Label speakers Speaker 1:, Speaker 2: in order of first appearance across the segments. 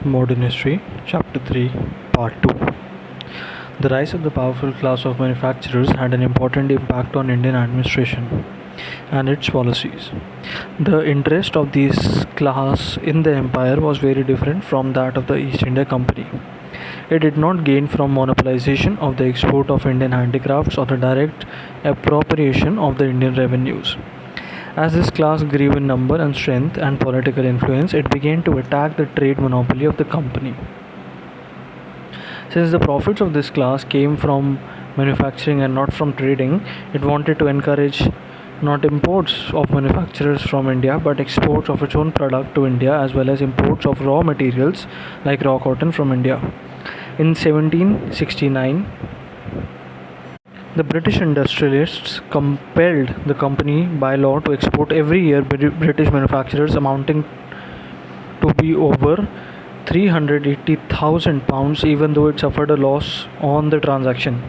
Speaker 1: Modern History, Chapter 3, Part 2. The rise of the powerful class of manufacturers had an important impact on Indian administration and its policies. The interest of this class in the empire was very different from that of the East India Company. It did not gain from monopolization of the export of Indian handicrafts or the direct appropriation of the Indian revenues. As this class grew in number and strength and political influence, it began to attack the trade monopoly of the company. Since the profits of this class came from manufacturing and not from trading, it wanted to encourage not imports of manufacturers from India but exports of its own product to India, as well as imports of raw materials like raw cotton from India. In 1769, the British industrialists compelled the company by law to export every year British manufacturers amounting to be over 380,000 pounds, even though it suffered a loss on the transaction.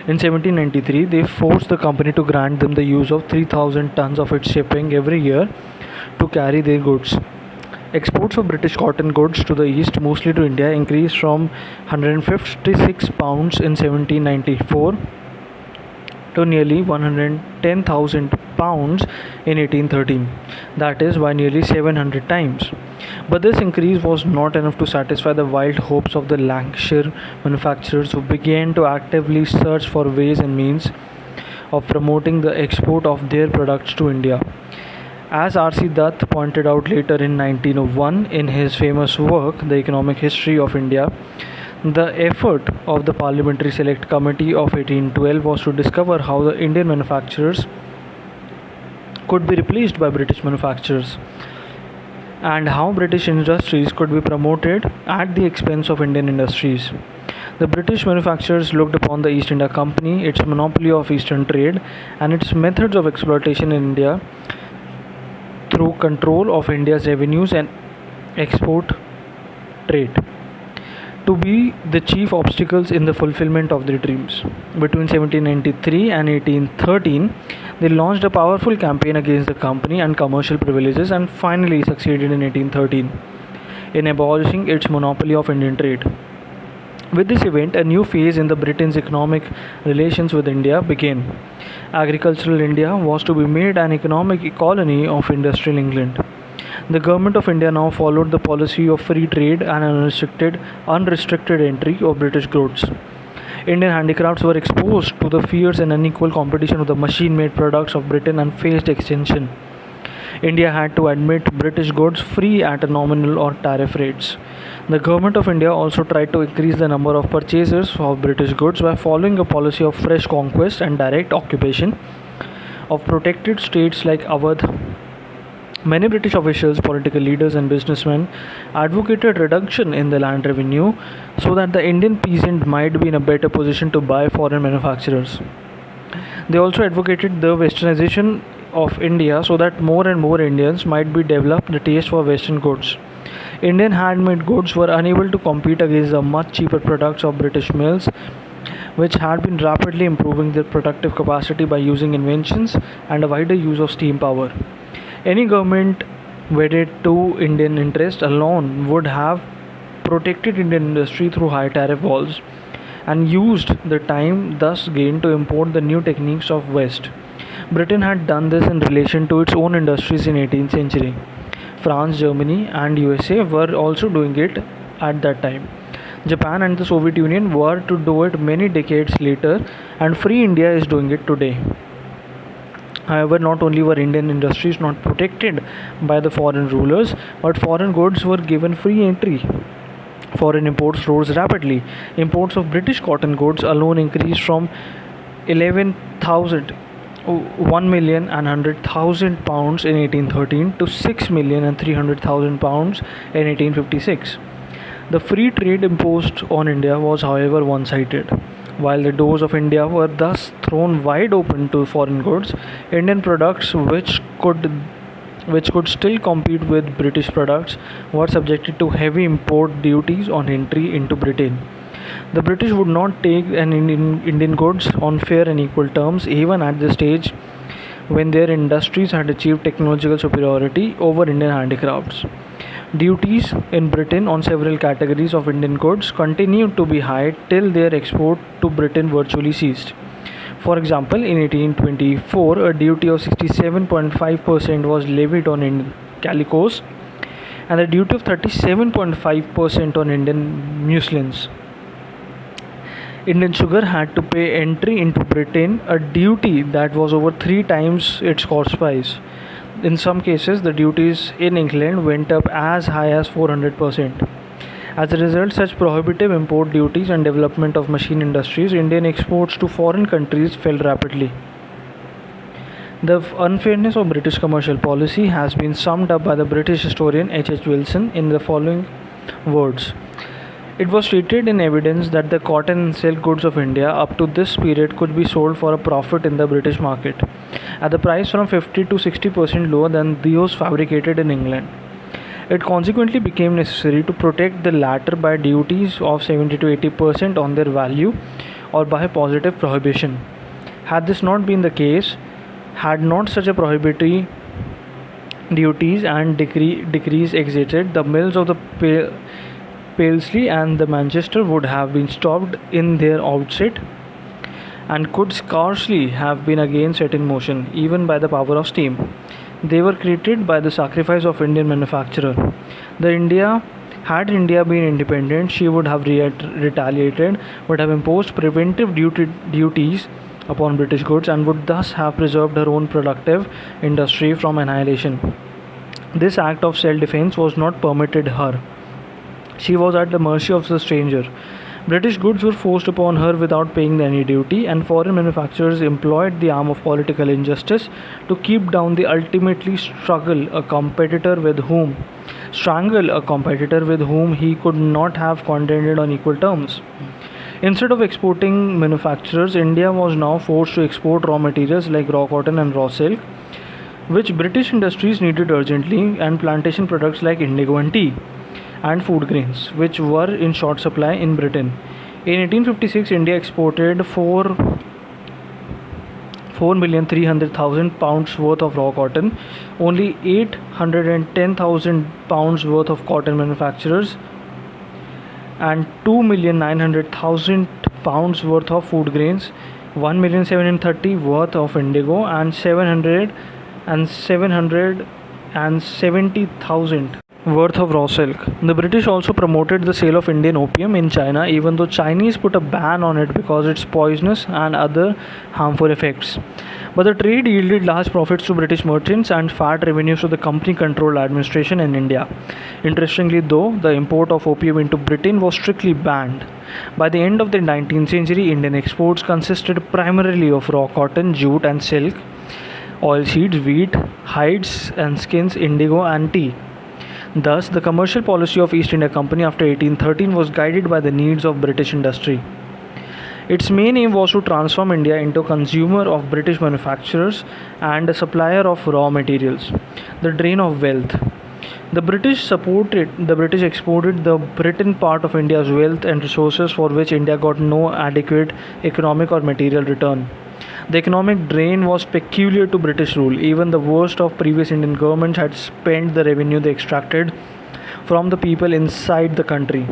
Speaker 1: In 1793, they forced the company to grant them the use of 3,000 tons of its shipping every year to carry their goods. Exports of British cotton goods to the east, mostly to India, increased from 156 pounds in 1794 to nearly 110,000 pounds in 1813, that is, by nearly 700 times. But this increase was not enough to satisfy the wild hopes of the Lancashire manufacturers, who began to actively search for ways and means of promoting the export of their products to India. As R.C. Dutt pointed out later in 1901 in his famous work, The Economic History of India, the effort of the Parliamentary Select Committee of 1812 was to discover how the Indian manufacturers could be replaced by British manufacturers and how British industries could be promoted at the expense of Indian industries. The British manufacturers looked upon the East India Company, its monopoly of Eastern trade, and its methods of exploitation in India through control of India's revenues and export trade, to be the chief obstacles in the fulfillment of their dreams. Between 1793 and 1813, they launched a powerful campaign against the company and commercial privileges, and finally succeeded in 1813 in abolishing its monopoly of Indian trade. With this event, a new phase in the Britain's economic relations with India began. Agricultural India was to be made an economic colony of industrial England. The government of India now followed the policy of free trade and unrestricted entry of British goods. Indian handicrafts were exposed to the fierce and unequal competition of the machine-made products of Britain and faced extinction. India had to admit British goods free at nominal or tariff rates. The government of India also tried to increase the number of purchasers of British goods by following a policy of fresh conquest and direct occupation of protected states like Awadh. Many British officials, political leaders, and businessmen advocated reduction in the land revenue so that the Indian peasant might be in a better position to buy foreign manufacturers. They also advocated the westernization of India so that more and more Indians might be developed the taste for Western goods. Indian handmade goods were unable to compete against the much cheaper products of British mills, which had been rapidly improving their productive capacity by using inventions and a wider use of steam power. Any government wedded to Indian interest alone would have protected Indian industry through high tariff walls and used the time thus gained to import the new techniques of West. Britain had done this in relation to its own industries in 18th century. France, Germany, and USA were also doing it at that time. Japan and the Soviet Union were to do it many decades later, and Free India is doing it today. However, not only were Indian industries not protected by the foreign rulers, but foreign goods were given free entry. Foreign imports rose rapidly. Imports of British cotton goods alone increased from 1,100,000 pounds in 1813 to 6,300,000 pounds in 1856. The free trade imposed on India was, however, one-sided. While the doors of India were thus thrown wide open to foreign goods, Indian products which could still compete with British products were subjected to heavy import duties on entry into Britain. The British would not take Indian goods on fair and equal terms, even at the stage when their industries had achieved technological superiority over Indian handicrafts. Duties in Britain on several categories of Indian goods continued to be high till their export to Britain virtually ceased. For example, in 1824, a duty of 67.5% was levied on Indian calicos and a duty of 37.5% on Indian muslins. Indian sugar had to pay entry into Britain a duty that was over 3 times its cost price. In some cases, the duties in England went up as high as 400%. As a result, such prohibitive import duties and development of machine industries, Indian exports to foreign countries fell rapidly. The unfairness of British commercial policy has been summed up by the British historian H. Wilson in the following words. It was stated in evidence that the cotton and silk goods of India up to this period could be sold for a profit in the British market at the price from 50 to 60% lower than those fabricated in England. It consequently became necessary to protect the latter by duties of 70 to 80% on their value or by positive prohibition. Had this not been the case, had not such a prohibitory duties and decrees existed, the mills of the Paisley and the Manchester would have been stopped in their outset and could scarcely have been again set in motion, even by the power of steam. They were created by the sacrifice of Indian manufacturer. Had India been independent, she would have retaliated, would have imposed preventive duties upon British goods, and would thus have preserved her own productive industry from annihilation. This act of self-defense was not permitted her. She was at the mercy of the stranger. British goods were forced upon her without paying any duty, and foreign manufacturers employed the arm of political injustice to keep down the ultimately strangle a competitor with whom he could not have contended on equal terms. Instead of exporting manufacturers, India was now forced to export raw materials like raw cotton and raw silk, which British industries needed urgently, and plantation products like indigo and tea, and food grains, which were in short supply in Britain. In 1856, India exported 4,300,000 pounds worth of raw cotton, only 810,000 pounds worth of cotton manufacturers, and 2,900,000 pounds worth of food grains, 1,730,000 worth of indigo, and 770,000 worth of raw silk. The British also promoted the sale of Indian opium in China, even though Chinese put a ban on it because its poisonous and other harmful effects. But the trade yielded large profits to British merchants and fat revenues to the company-controlled administration in India. Interestingly, though, the import of opium into Britain was strictly banned. By the end of the 19th century, Indian exports consisted primarily of raw cotton, jute and silk, oilseeds, wheat, hides and skins, indigo and tea. Thus, the commercial policy of East India Company after 1813 was guided by the needs of British industry. Its main aim was to transform India into a consumer of British manufacturers and a supplier of raw materials. The drain of wealth. The British exported the Britain part of India's wealth and resources, for which India got no adequate economic or material return. The economic drain was peculiar to British rule. Even the worst of previous Indian governments had spent the revenue they extracted from the people inside the country.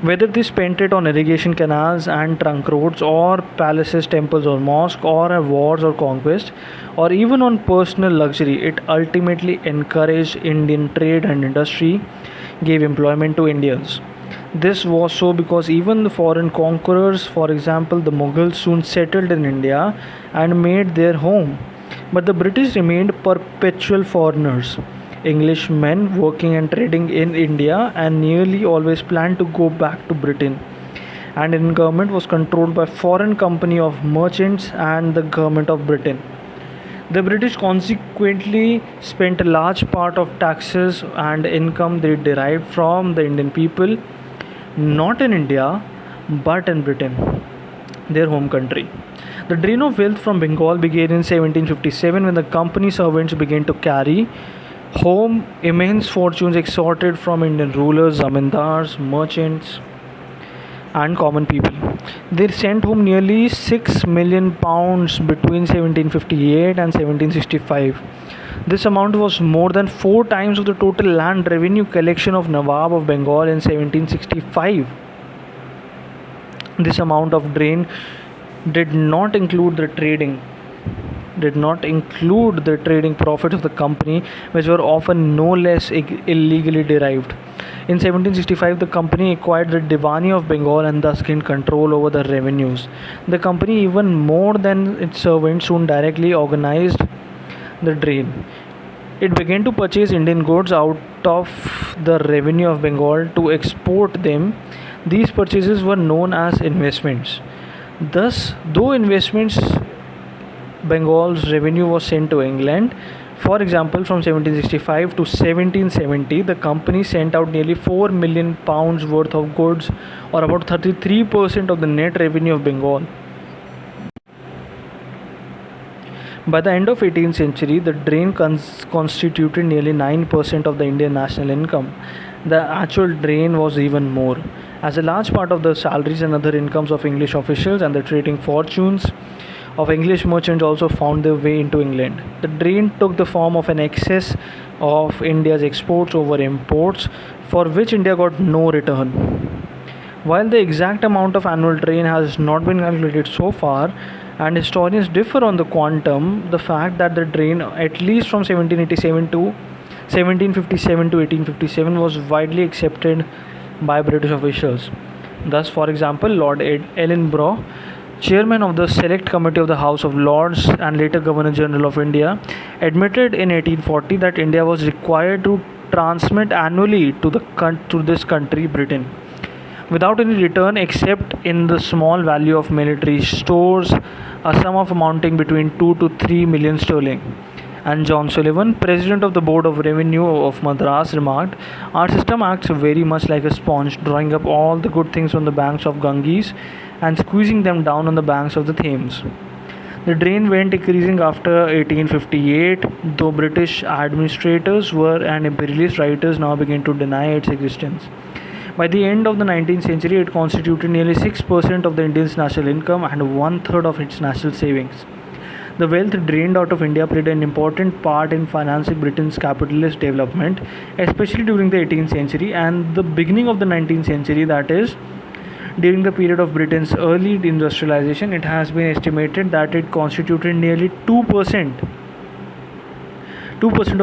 Speaker 1: Whether they spent it on irrigation canals and trunk roads, or palaces, temples or mosques, or wars or conquest, or even on personal luxury, it ultimately encouraged Indian trade and industry, gave employment to Indians. This was so because even the foreign conquerors, for example the Mughals, soon settled in India and made their home. But the British remained perpetual foreigners. Englishmen working and trading in India and nearly always planned to go back to Britain. And Indian government was controlled by foreign company of merchants and the government of Britain. The British consequently spent a large part of taxes and income they derived from the Indian people, not in India, but in Britain, their home country. The drain of wealth from Bengal began in 1757 when the company servants began to carry home immense fortunes extorted from Indian rulers, zamindars, merchants, and common people. They sent home nearly 6 million pounds between 1758 and 1765. This amount was more than 4 times of the total land revenue collection of Nawab of Bengal in 1765. This amount of drain did not include the trading profits of the company, which were often no less illegally derived. In 1765, the company acquired the Diwani of Bengal and thus gained control over the revenues. The company, even more than its servants, soon directly organized the drain. It began to purchase Indian goods out of the revenue of Bengal to export them. These purchases were known as investments. Thus, though investments, Bengal's revenue was sent to England. For example, from 1765 to 1770, the company sent out nearly 4 million pounds worth of goods, or about 33% of the net revenue of Bengal. By the end of 18th century, the drain constituted nearly 9% of the Indian national income. The actual drain was even more, as a large part of the salaries and other incomes of English officials and the trading fortunes of English merchants also found their way into England. The drain took the form of an excess of India's exports over imports, for which India got no return. While the exact amount of annual drain has not been calculated so far, and historians differ on the quantum, the fact that the drain, at least from 1787 to 1757 to 1857, was widely accepted by British officials. Thus, for example, Lord Ellenborough, chairman of the Select Committee of the House of Lords and later Governor General of India, admitted in 1840 that India was required to transmit annually to this country, Britain, without any return except in the small value of military stores, a sum of amounting between 2 to 3 million sterling. And John Sullivan, president of the Board of Revenue of Madras, remarked, "Our system acts very much like a sponge, drawing up all the good things from the banks of Ganges and squeezing them down on the banks of the Thames." The drain went increasing after 1858, though British administrators and imperialist writers now began to deny its existence. By the end of the 19th century, it constituted nearly 6% of the Indian's national income and one-third of its national savings. The wealth drained out of India played an important part in financing Britain's capitalist development, especially during the 18th century and the beginning of the 19th century, that is, during the period of Britain's early industrialization. It has been estimated that it constituted nearly 2%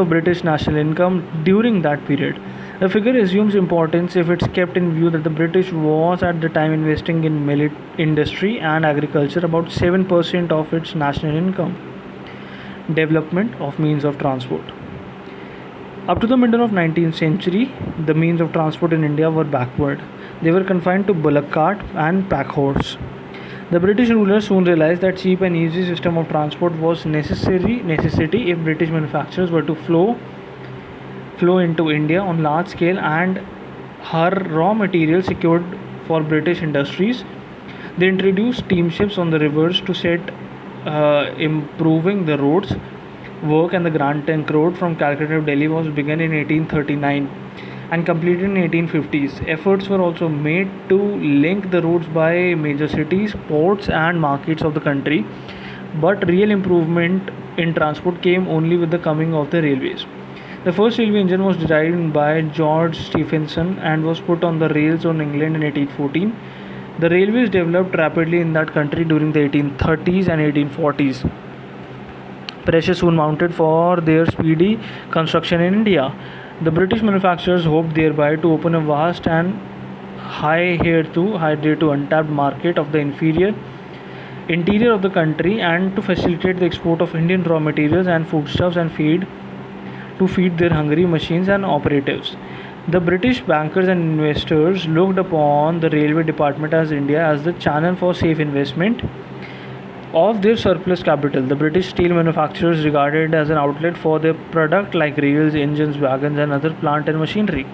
Speaker 1: of British national income during that period. The figure assumes importance if it's kept in view that the British was at the time investing in industry and agriculture about 7% of its national income. Development of means of transport. Up to the middle of 19th century, the means of transport in India were backward. They were confined to bullock cart and pack horse. The British rulers soon realized that cheap and easy system of transport was necessity if British manufacturers were to flow into India on large scale and her raw materials secured for British industries. They introduced steamships on the rivers to set improving the roads work, and the Grand Trunk Road from Calcutta to Delhi was begun in 1839 and completed in 1850s. Efforts were also made to link the roads by major cities, ports and markets of the country, but real improvement in transport came only with the coming of the railways. The first railway engine was designed by George Stephenson and was put on the rails on England in 1814. The railways developed rapidly in that country during the 1830s and 1840s. Pressure soon mounted for their speedy construction in India. The British manufacturers hoped thereby to open a vast and hitherto untapped market of the interior of the country, and to facilitate the export of Indian raw materials and foodstuffs and feed their hungry machines and operatives. The British bankers and investors looked upon the railway department as India as the channel for safe investment of their surplus capital. The British steel manufacturers regarded it as an outlet for their product like rails, engines, wagons and other plant and machinery.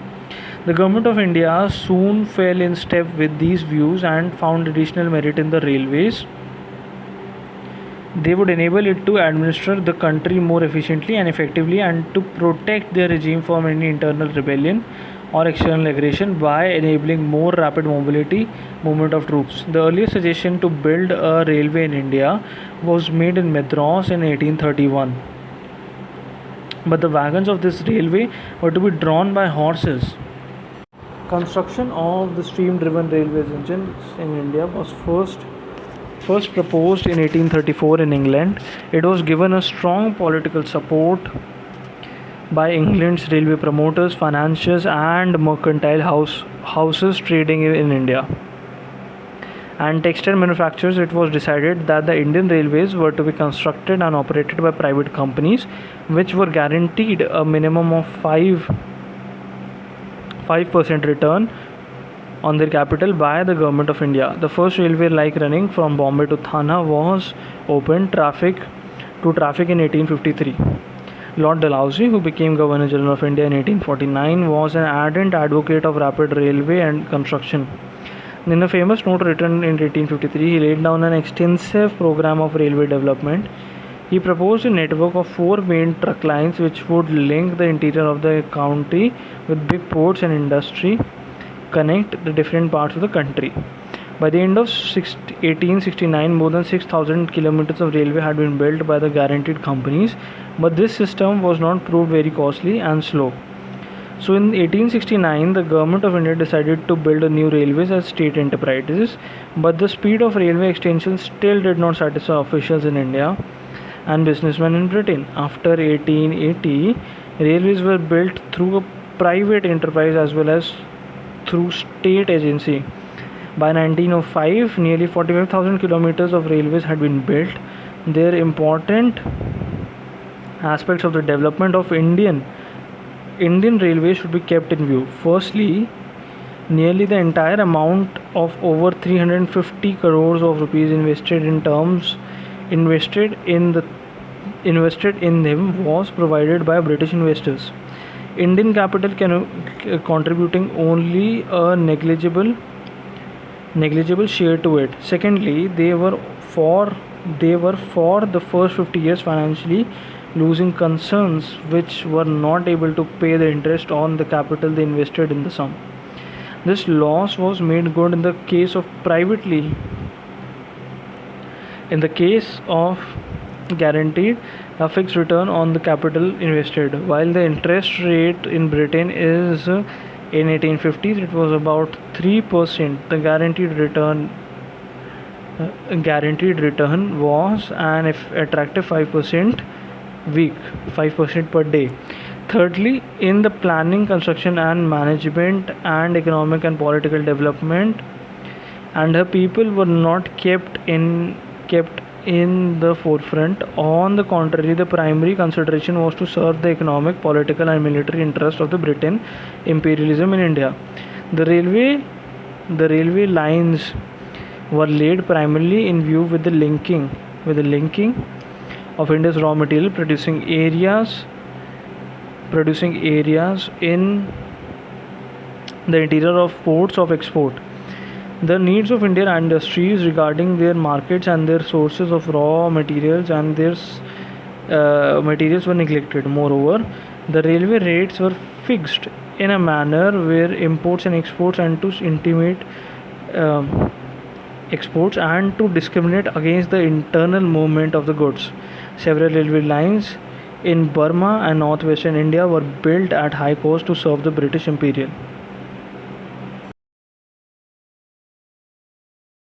Speaker 1: The government of India soon fell in step with these views and found additional merit in the railways. They would enable it to administer the country more efficiently and effectively and to protect their regime from any internal rebellion or external aggression by enabling more rapid movement of troops. The earliest suggestion to build a railway in India was made in Madras in 1831. but the wagons of this railway were to be drawn by horses. Construction of the steam-driven railways engines in India was first proposed in 1834 in England. It was given a strong political support by England's railway promoters, financiers, and mercantile houses trading in India and textile manufacturers. It was decided that the Indian railways were to be constructed and operated by private companies, which were guaranteed a minimum of 5% return on their capital by the Government of India. The first railway like running from Bombay to Thana was opened to traffic in 1853. Lord Dalhousie, who became Governor General of India in 1849, was an ardent advocate of rapid railway and construction. In a famous note written in 1853, he laid down an extensive program of railway development. He proposed a network of 4 main truck lines which would link the interior of the county with big ports and industry, connect the different parts of the country. By the end of 1869, more than 6,000 kilometers of railway had been built by the guaranteed companies, but this system was not proved very costly and slow. So in 1869, the Government of India decided to build a new railways as state enterprises, but the speed of railway extension still did not satisfy officials in India and businessmen in Britain. After 1880, railways were built through a private enterprise as well as through state agency. By 1905, nearly 45,000 kilometers of railways had been built. Their important aspects of the development of Indian railways should be kept in view. Firstly, nearly the entire amount of over 350 crores of rupees invested in them was provided by British investors. Indian capital contributing only a negligible share to it. Secondly, they were for the first 50 years financially losing concerns which were not able to pay the interest on the capital they invested in the sum. This loss was made good in the case of guaranteed a fixed return on the capital invested. While the interest rate in Britain is in 1850s, it was about 3%. The guaranteed return was an attractive 5% week, 5% per day. Thirdly, in the planning, construction and management and economic and political development, and her people were not kept in the forefront. On the contrary, the primary consideration was to serve the economic, political and military interest of the Britain imperialism in India. The railway lines were laid primarily in view with the linking of India's raw material producing areas in the interior of ports of export. The needs of Indian industries regarding their markets and their sources of raw materials and their materials were neglected. Moreover, the railway rates were fixed in a manner where imports and exports and to intimate exports and to discriminate against the internal movement of the goods. Several railway lines in Burma and northwestern India were built at high cost to serve the British Imperial.